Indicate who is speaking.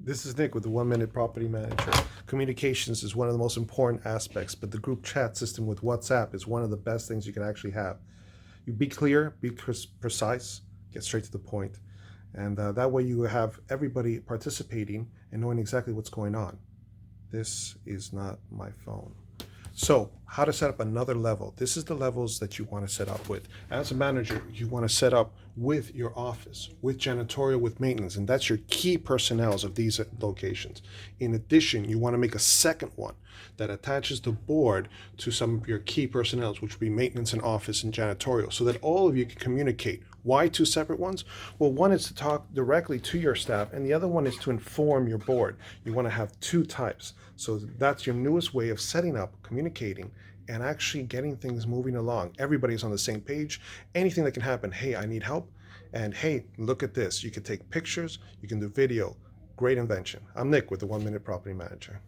Speaker 1: This is Nick with the 1 Minute Property Manager. Communications is one of the most important aspects, but the group chat system with WhatsApp is one of the best things you can actually have. You be clear, be precise, get straight to the point, and that way you have everybody participating and knowing exactly what's going on. This is not my phone. So, how to set up another level. This is the levels that you want to set up with. As a manager, you want to set up with your office, with janitorial, with maintenance, and that's your key personnels of these locations. In addition, you want to make a second one that attaches the board to some of your key personnels, which would be maintenance and office and janitorial, so that all of you can communicate. Why two separate ones? Well, one is to talk directly to your staff, and the other one is to inform your board. You want to have two types. So that's your newest way of setting up, communicating, and actually getting things moving along. Everybody's on the same page. Anything that can happen, hey, I need help. And hey, look at this. You can take pictures, you can do video. Great invention. I'm Nick with the 1 Minute Property Manager.